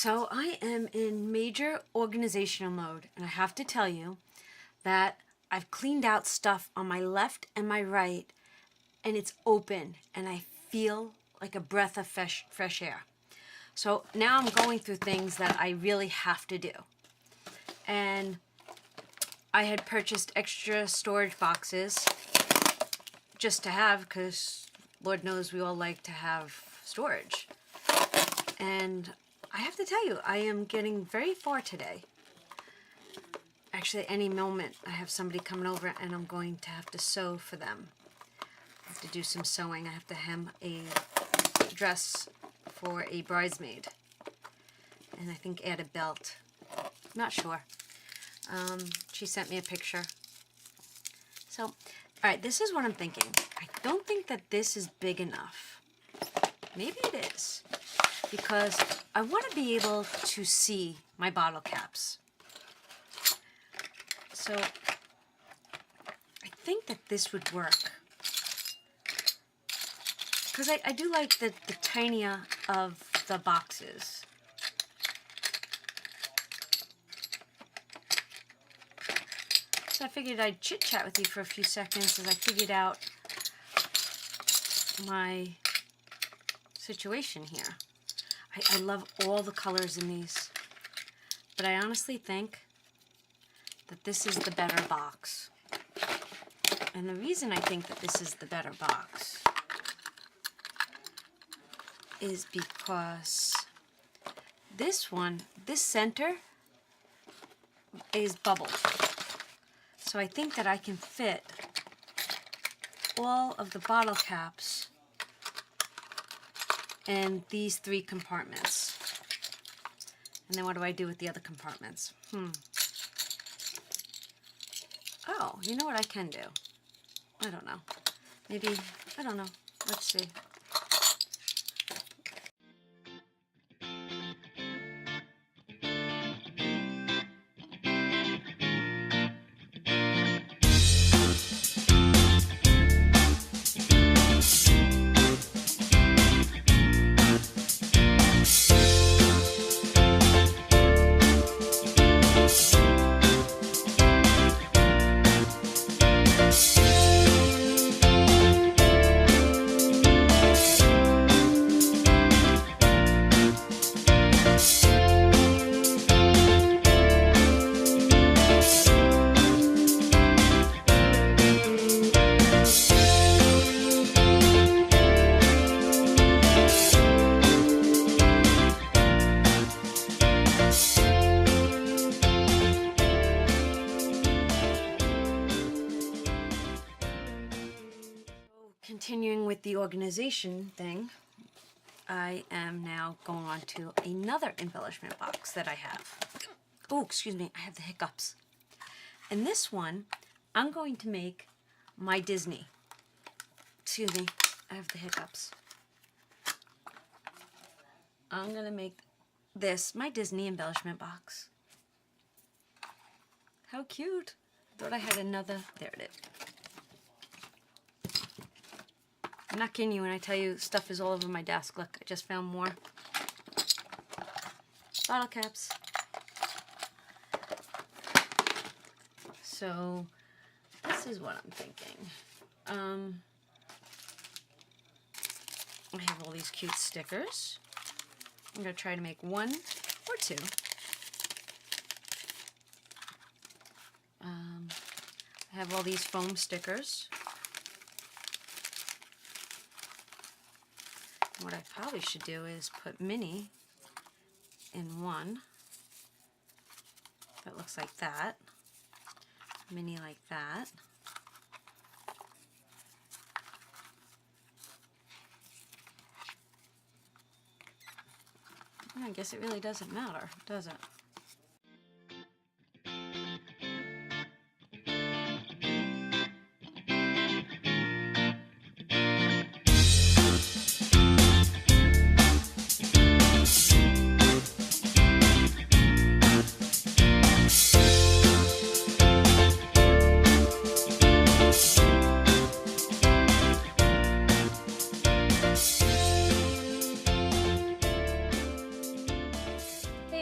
So I am in major organizational mode, and I have to tell you that I've cleaned out stuff on my left and my right, and it's open, and I feel like a breath of fresh air. So now I'm going through things that I really have to do. And I had purchased extra storage boxes just to have, because Lord knows we all like to have storage. And I have to tell you, I am getting very far today. Actually, any moment I have somebody coming over and I'm going to have to sew for them. I have to do some sewing. I have to hem a dress for a bridesmaid. And I think add a belt. Not sure. She sent me a picture. So, alright, this is what I'm thinking. I don't think that this is big enough. Maybe it is. Because I want to be able to see my bottle caps. So, I think that this would work. Because I do like the tinier of the boxes. So I figured I'd chit-chat with you for a few seconds as I figured out my situation here. I love all the colors in these, but I honestly think that this is the better box. And the reason I think that this is the better box is because this one, this center is bubbled. So I think that I can fit all of the bottle caps in these 3 compartments. And then what do I do with the other compartments? Oh, you know what I can do? I don't know. Maybe, I don't know. Let's see. Continuing with the organization thing, I am now going on to another embellishment box that I have. Oh, excuse me, I have the hiccups. In this one, I'm going to make my Disney. Excuse me, I have the hiccups. I'm going to make this my Disney embellishment box. How cute. Thought I had another. There it is. I'm not kidding you when I tell you stuff is all over my desk. Look, I just found more bottle caps. So, this is what I'm thinking. I have all these cute stickers. I'm going to try to make 1 or 2. I have all these foam stickers. What I probably should do is put Minnie in one that looks like that. Minnie like that. I guess it really doesn't matter, does it?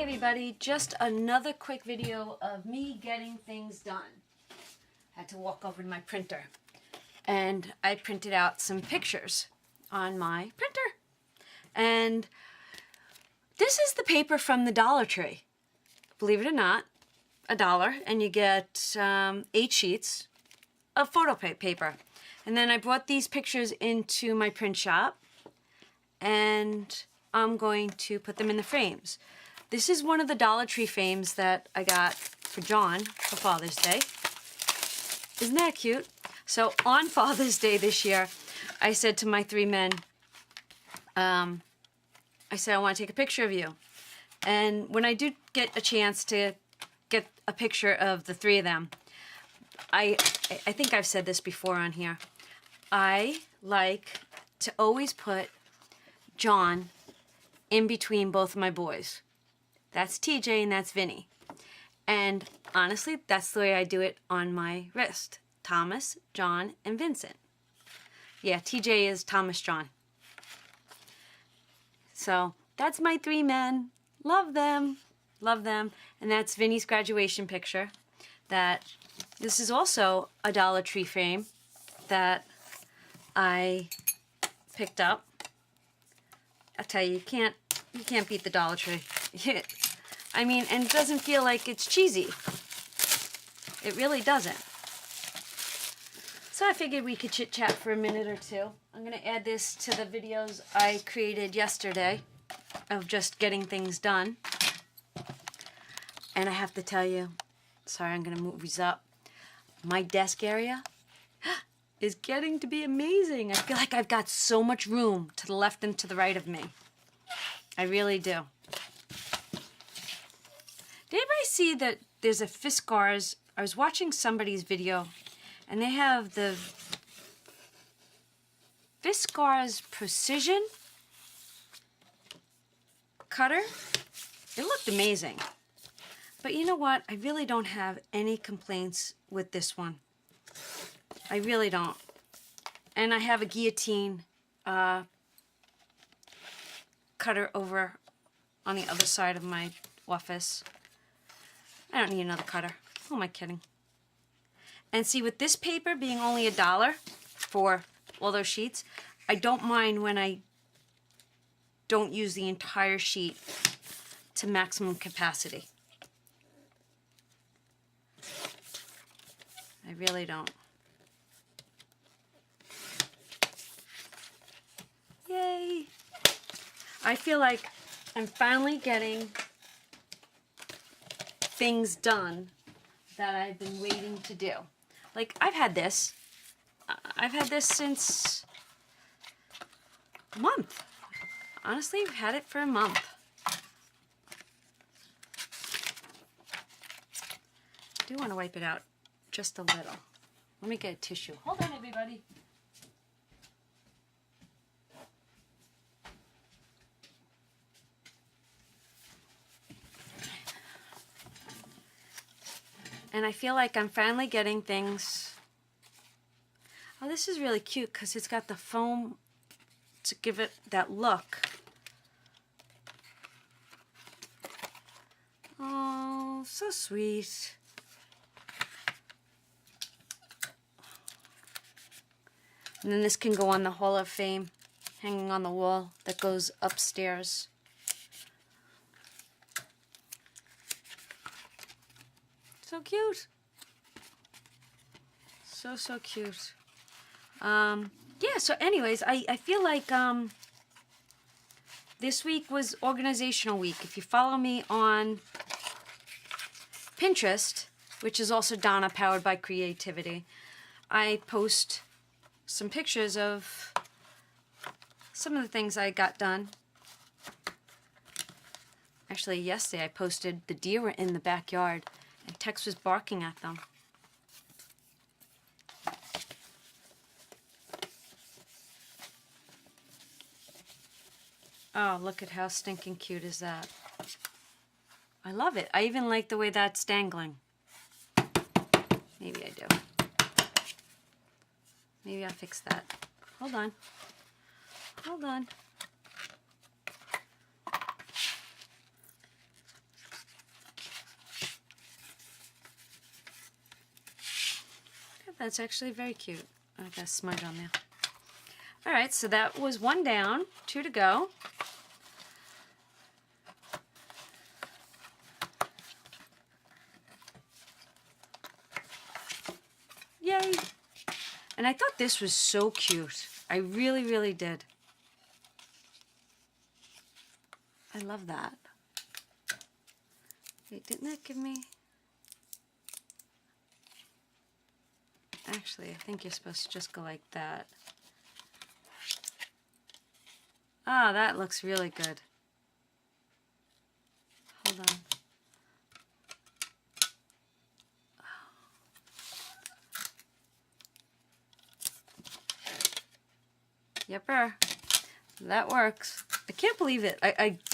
everybody, just another quick video of me getting things done. Had to walk over to my printer and I printed out some pictures on my printer. And this is the paper from the Dollar Tree. Believe it or not, $1, and you get 8 sheets of photo paper. And then I brought these pictures into my print shop and I'm going to put them in the frames. This is one of the Dollar Tree frames that I got for John for Father's Day. Isn't that cute? So on Father's Day this year, I said to my 3 men, I said, I want to take a picture of you. And when I do get a chance to get a picture of the 3 of them, I think I've said this before on here, I like to always put John in between both of my boys. That's TJ and that's Vinny. And honestly, that's the way I do it on my wrist. Thomas, John, and Vincent. Yeah, TJ is Thomas John. So that's my 3 men. Love them. Love them. And that's Vinny's graduation picture. This is also a Dollar Tree frame that I picked up. I tell you, you can't beat the Dollar Tree. I mean, and it doesn't feel like it's cheesy. It really doesn't. So I figured we could chit chat for a minute or 2. I'm gonna add this to the videos I created yesterday of just getting things done. And I have to tell you, sorry, I'm gonna move these up. My desk area is getting to be amazing. I feel like I've got so much room to the left and to the right of me. I really do. Did anybody see that there's a Fiskars? I was watching somebody's video and they have the Fiskars Precision cutter. It looked amazing. But you know what? I really don't have any complaints with this one. I really don't. And I have a guillotine cutter over on the other side of my office. I don't need another cutter. Who am I kidding? And see, with this paper being only $1 for all those sheets, I don't mind when I don't use the entire sheet to maximum capacity. I really don't. Yay! I feel like I'm finally getting things done that I've been waiting to do. Like, I've had this since a month. Honestly, I've had it for a month. I do want to wipe it out just a little. Let me get a tissue. Hold on, everybody. And I feel like I'm finally getting things. Oh, this is really cute because it's got the foam to give it that look. Oh, so sweet. And then this can go on the Hall of Fame, hanging on the wall that goes upstairs. So cute. So cute. Yeah, so anyways, I feel like this week was organizational week. If you follow me on Pinterest, which is also Donna, powered by creativity, I post some pictures of some of the things I got done. Actually, yesterday I posted the deer were in the backyard and Tex was barking at them. Oh, look at how stinking cute is that. I love it. I even like the way that's dangling. Maybe I do. Maybe I'll fix that. Hold on. Hold on. that's actually very cute. I got a smudge on there. All right, so that was 1 down, 2 to go. Yay! And I thought this was so cute. I really, really did. I love that. Wait, didn't that give me... Actually, I think you're supposed to just go like that. Ah, that looks really good. Hold on. Yepper. That works. I can't believe it.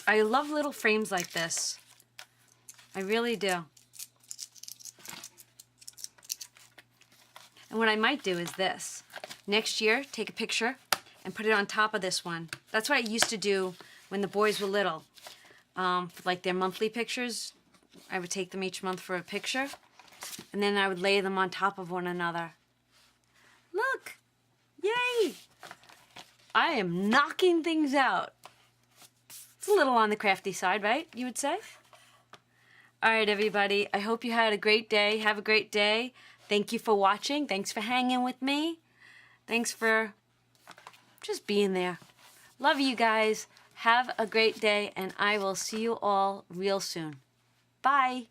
I love little frames like this. I really do. And what I might do is this. Next year, take a picture and put it on top of this one. That's what I used to do when the boys were little. For like their monthly pictures, I would take them each month for a picture, and then I would lay them on top of one another. Look! Yay! I am knocking things out. It's a little on the crafty side, right? You would say? All right, everybody. I hope you had a great day. Have a great day. Thank you for watching. Thanks for hanging with me. Thanks for just being there. Love you guys. Have a great day, and I will see you all real soon. Bye.